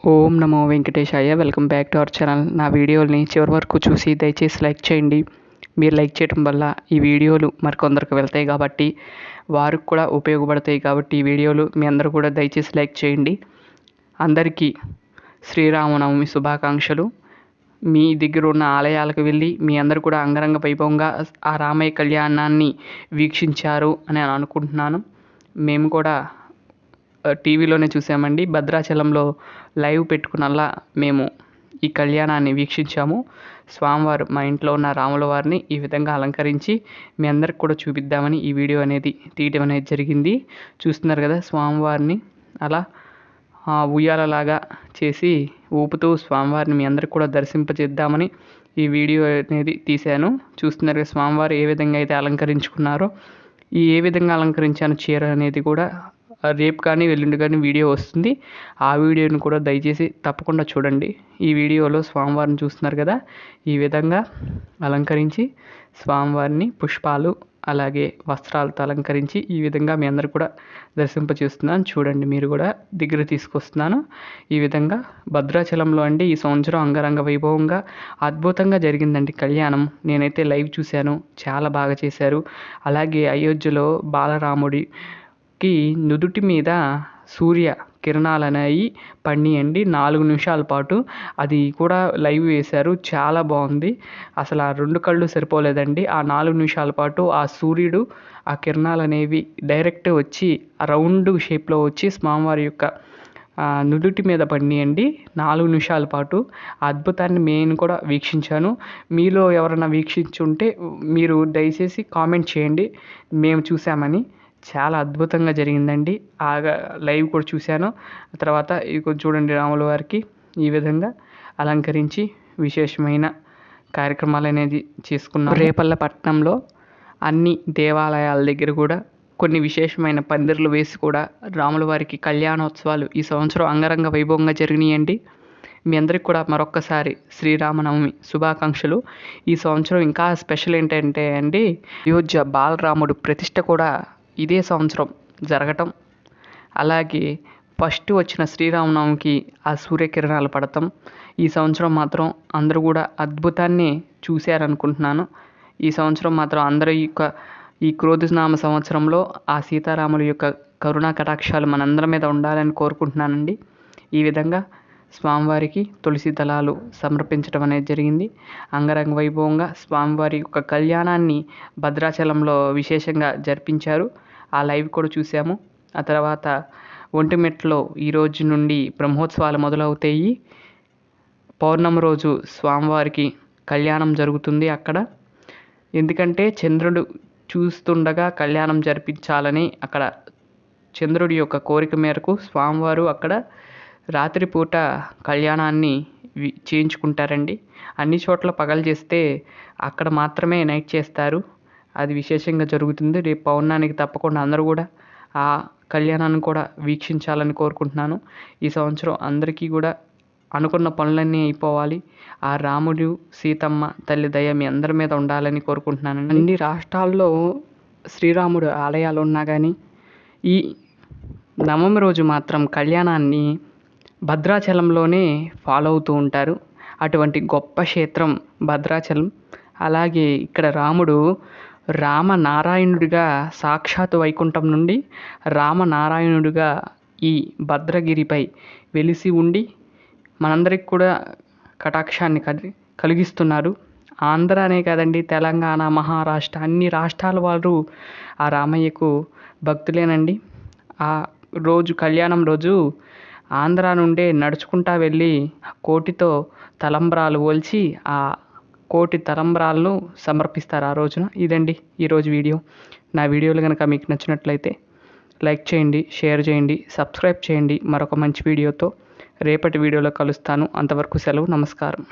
Om Namo Venkatesaya. Welcome back to our channel. నా వీడియోల్ని చివరి వరకు చూసి దయచేసి లైక్ చేయండి. మీరు లైక్ చేయడం వల్ల ఈ వీడియోలు మరికొందరికి వెళ్తాయి కాబట్టి, వారికి కూడా ఉపయోగపడతాయి కాబట్టి ఈ వీడియోలు మీ అందరూ కూడా దయచేసి లైక్ చేయండి. అందరికీ శ్రీరామనవమి శుభాకాంక్షలు. మీ దగ్గర ఉన్న ఆలయాలకు వెళ్ళి మీ అందరూ కూడా అంగరంగ వైభవంగా ఆ రామయ్య కళ్యాణాన్ని వీక్షించారు అని అనుకుంటున్నాను. మేము కూడా టీవీలోనే చూసామండి. భద్రాచలంలో లైవ్ పెట్టుకున్నలా మేము ఈ కళ్యాణాన్ని వీక్షించాము. స్వామివారు మా ఇంట్లో ఉన్న రాముల వారిని ఈ విధంగా అలంకరించి మీ అందరికి కూడా చూపిద్దామని ఈ వీడియో అనేది తీయడం అనేది జరిగింది. చూస్తున్నారు కదా, స్వామివారిని అలా ఉయ్యాలలాగా చేసి ఊపుతూ స్వామివారిని మీ అందరికి కూడా దర్శింపజేద్దామని ఈ వీడియో అనేది తీశాను. చూస్తున్నారు కదా, స్వామివారు ఏ విధంగా అయితే అలంకరించుకున్నారో, ఏ విధంగా అలంకరించాను చీర అనేది కూడా రేపు కానీ ఎల్లుండి కానీ వీడియో వస్తుంది. ఆ వీడియోని కూడా దయచేసి తప్పకుండా చూడండి. ఈ వీడియోలో స్వామివారిని చూస్తున్నారు కదా, ఈ విధంగా అలంకరించి స్వామివారిని పుష్పాలు అలాగే వస్త్రాలతో అలంకరించి ఈ విధంగా మీ అందరు కూడా దర్శింపచేస్తున్నాను. చూడండి, మీరు కూడా దగ్గర తీసుకొస్తున్నాను. ఈ విధంగా భద్రాచలంలో అండి ఈ సంవత్సరం అంగరంగ వైభవంగా అద్భుతంగా జరిగిందండి కళ్యాణం. నేనైతే లైవ్ చూశాను, చాలా బాగా చేశారు. అలాగే అయోధ్యలో బాలరాముడి నుదుటి మీద సూర్య కిరణాలు అనేవి పడినాయండి 4 నిమిషాల పాటు. అది కూడా లైవ్ వేశారు, చాలా బాగుంది. అసలు ఆ 2 కళ్ళు సరిపోలేదండి. ఆ 4 నిమిషాల పాటు ఆ సూర్యుడు ఆ కిరణాలు అనేవి డైరెక్ట్ వచ్చి రౌండ్ షేప్లో వచ్చి స్వామివారి యొక్క నుదుటి మీద పడినాయండి 4 నిమిషాల పాటు. ఆ అద్భుతాన్ని నేను కూడా వీక్షించాను. మీలో ఎవరైనా వీక్షించుంటే మీరు దయచేసి కామెంట్ చేయండి, మేము చూసామని. చాలా అద్భుతంగా జరిగిందండి. లైవ్ కూడా చూశాను. తర్వాత ఇక చూడండి, రాముల వారికి ఈ విధంగా అలంకరించి విశేషమైన కార్యక్రమాలు అనేది చేసుకున్నాం. రేపల్లపట్నంలో అన్ని దేవాలయాల దగ్గర కూడా కొన్ని విశేషమైన పందిర్లు వేసి కూడా రాముల వారికి కళ్యాణోత్సవాలు ఈ సంవత్సరం అంగరంగ వైభవంగా జరిగినాయండి. మీ అందరికి కూడా మరొక్కసారి శ్రీరామనవమి శుభాకాంక్షలు. ఈ సంవత్సరం ఇంకా స్పెషల్ ఏంటంటే అండి, అయోధ్య బాలరాముడు ప్రతిష్ట కూడా ఇదే సంవత్సరం జరగటం, అలాగే ఫస్ట్ వచ్చిన శ్రీరామనవమికి ఆ సూర్యకిరణాలు పడటం. ఈ సంవత్సరం మాత్రం అందరూ కూడా అద్భుతాన్ని చూశారనుకుంటున్నాను. ఈ సంవత్సరం మాత్రం అందరూ ఈ క్రోధనామ సంవత్సరంలో ఆ సీతారాముల యొక్క కరుణా కటాక్షాలు మనందరి మీద ఉండాలని కోరుకుంటున్నానండి. ఈ విధంగా స్వామివారికి తులసి దళాలు సమర్పించడం అనేది జరిగింది. అంగరంగ వైభవంగా స్వామివారి యొక్క కళ్యాణాన్ని భద్రాచలంలో విశేషంగా జరిపించారు. ఆ లైవ్ కూడా చూసాము. ఆ తర్వాత ఒంటిమిట్టలో ఈరోజు నుండి బ్రహ్మోత్సవాలు మొదలవుతాయి. పౌర్ణమి రోజు స్వామివారికి కళ్యాణం జరుగుతుంది అక్కడ. ఎందుకంటే చంద్రుడు చూస్తుండగా కళ్యాణం జరిపించాలని అక్కడ చంద్రుడి యొక్క కోరిక మేరకు స్వామివారు అక్కడ రాత్రిపూట కళ్యాణాన్ని చేయించుకుంటారండి. అన్ని చోట్ల పగలు చేస్తే అక్కడ మాత్రమే నైట్ చేస్తారు. అది విశేషంగా జరుగుతుంది. రేపు పౌర్ణానికి తప్పకుండా అందరూ కూడా ఆ కళ్యాణాన్ని కూడా వీక్షించాలని కోరుకుంటున్నాను. ఈ సంవత్సరం అందరికీ కూడా అనుకున్న పనులన్నీ అయిపోవాలి. ఆ రాముడు సీతమ్మ తల్లి దయ మీ అందరి మీద ఉండాలని కోరుకుంటున్నాను. అన్ని రాష్ట్రాల్లో శ్రీరాముడు ఆలయాలు ఉన్నా కానీ ఈ నవమి రోజు మాత్రం కళ్యాణాన్ని భద్రాచలంలోనే ఫాలో అవుతూ ఉంటారు. అటువంటి గొప్ప క్షేత్రం భద్రాచలం. అలాగే ఇక్కడ రాముడు రామనారాయణుడిగా సాక్షాత్ వైకుంఠం నుండి రామనారాయణుడిగా ఈ భద్రగిరిపై వెలిసి ఉండి మనందరికి కూడా కటాక్షాన్ని కలిగిస్తున్నారు. ఆంధ్ర అనే కాదండి, తెలంగాణ, మహారాష్ట్ర అన్ని రాష్ట్రాల వారు ఆ రామయ్యకు భక్తులేనండి. ఆ రోజు కళ్యాణం రోజు ఆంధ్ర నుండే నడుచుకుంటా వెళ్ళి కోటితో తలంబ్రాలు ఒలిచి ఆ కోటి తలంబ్రాలను సమర్పిస్తారు ఆ రోజున. ఇదండి ఈరోజు వీడియో. నా వీడియోలు కనుక మీకు నచ్చినట్లయితే లైక్ చేయండి, షేర్ చేయండి, సబ్స్క్రైబ్ చేయండి. మరొక మంచి వీడియోతో రేపటి వీడియోలో కలుస్తాను. అంతవరకు సెలవు, నమస్కారం.